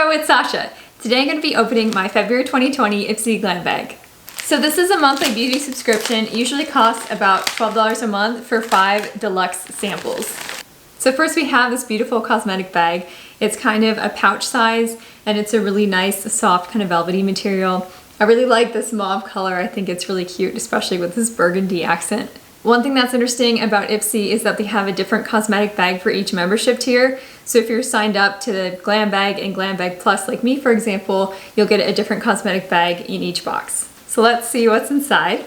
Hello, it's Sasha. Today I'm going to be opening my February 2020 Ipsy Glam Bag. So this is a monthly beauty subscription. It usually costs about $12 a month for 5 deluxe samples. So first we have this beautiful cosmetic bag. It's kind of a pouch size and it's a really nice, soft, kind of velvety material. I really like this mauve color. I think it's really cute, especially with this burgundy accent. One thing that's interesting about Ipsy is that they have a different cosmetic bag for each membership tier. So if you're signed up to the GlamBag and GlamBag Plus, like me for example, you'll get a different cosmetic bag in each box. So let's see what's inside.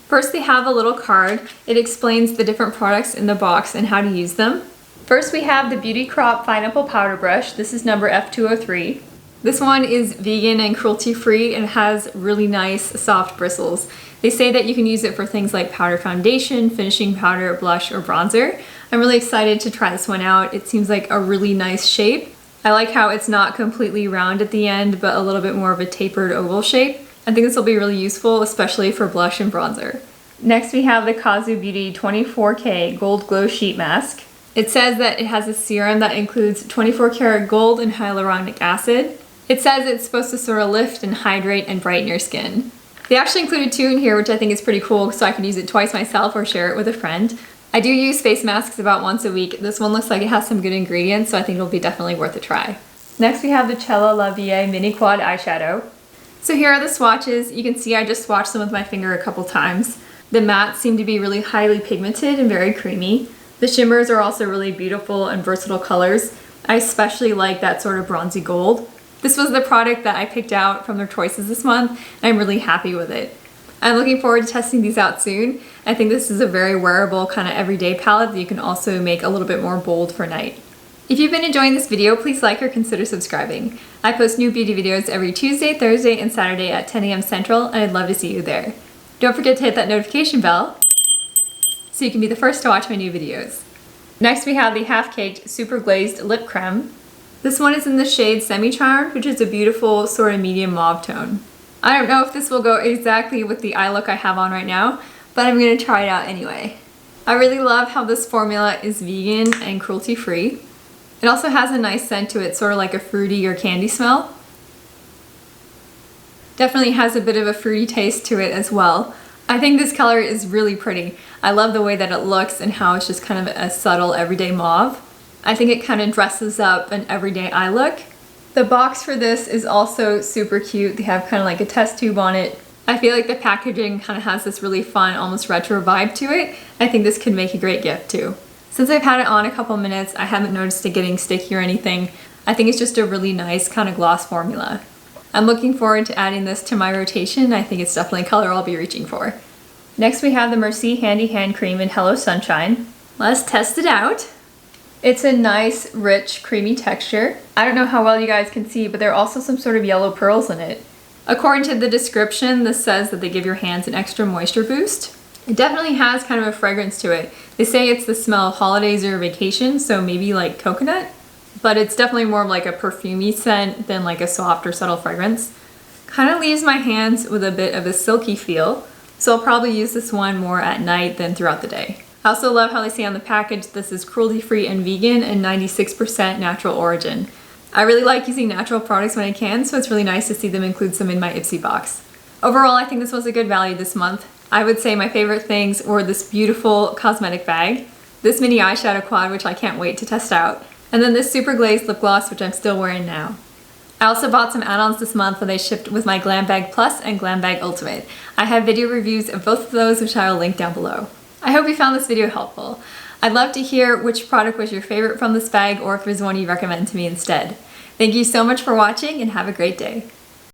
First they have a little card. It explains the different products in the box and how to use them. First we have the Beauty Crop Pineapple Powder Brush. This is number F203. This one is vegan and cruelty-free and has really nice soft bristles. They say that you can use it for things like powder foundation, finishing powder, blush, or bronzer. I'm really excited to try this one out. It seems like a really nice shape. I like how it's not completely round at the end, but a little bit more of a tapered oval shape. I think this will be really useful, especially for blush and bronzer. Next we have the Kazu Beauty 24K Gold Glow Sheet Mask. It says that it has a serum that includes 24 karat gold and hyaluronic acid. It says it's supposed to sort of lift and hydrate and brighten your skin. They actually included 2 in here, which I think is pretty cool, so I can use it twice myself or share it with a friend. I do use face masks about once a week. This one looks like it has some good ingredients, so I think it'll be definitely worth a try. Next we have the Chella La Vie Mini Quad Eyeshadow. So here are the swatches. You can see I just swatched them with my finger a couple times. The mattes seem to be really highly pigmented and very creamy. The shimmers are also really beautiful and versatile colors. I especially like that sort of bronzy gold. This was the product that I picked out from their choices this month, and I'm really happy with it. I'm looking forward to testing these out soon. I think this is a very wearable kind of everyday palette that you can also make a little bit more bold for night. If you've been enjoying this video, please like or consider subscribing. I post new beauty videos every Tuesday, Thursday, and Saturday at 10 a.m. Central, and I'd love to see you there. Don't forget to hit that notification bell so you can be the first to watch my new videos. Next we have the Half Caked Super Glazed Lip Creme. This one is in the shade Semi-Charmed, which is a beautiful sort of medium mauve tone. I don't know if this will go exactly with the eye look I have on right now, but I'm going to try it out anyway. I really love how this formula is vegan and cruelty-free. It also has a nice scent to it, sort of like a fruity or candy smell. Definitely has a bit of a fruity taste to it as well. I think this color is really pretty. I love the way that it looks and how it's just kind of a subtle everyday mauve. I think it kind of dresses up an everyday eye look. The box for this is also super cute. They have kind of like a test tube on it. I feel like the packaging kind of has this really fun, almost retro vibe to it. I think this could make a great gift too. Since I've had it on a couple minutes, I haven't noticed it getting sticky or anything. I think it's just a really nice kind of gloss formula. I'm looking forward to adding this to my rotation. I think it's definitely a color I'll be reaching for. Next we have the Merci Handy Hand Cream in Hello Sunshine. Let's test it out. It's a nice, rich, creamy texture. I don't know how well you guys can see, but there are also some sort of yellow pearls in it. According to the description, this says that they give your hands an extra moisture boost. It definitely has kind of a fragrance to it. They say it's the smell of holidays or vacation, so maybe like coconut, but it's definitely more of like a perfumey scent than like a soft or subtle fragrance. Kind of leaves my hands with a bit of a silky feel, so I'll probably use this one more at night than throughout the day. I also love how they say on the package this is cruelty-free and vegan and 96% natural origin. I really like using natural products when I can, so it's really nice to see them include some in my Ipsy box. Overall, I think this was a good value this month. I would say my favorite things were this beautiful cosmetic bag, this mini eyeshadow quad, which I can't wait to test out, and then this super glazed lip gloss, which I'm still wearing now. I also bought some add-ons this month that I shipped with my GlamBag Plus and GlamBag Ultimate. I have video reviews of both of those, which I will link down below. I hope you found this video helpful. I'd love to hear which product was your favorite from this bag or if there's one you recommend to me instead. Thank you so much for watching and have a great day.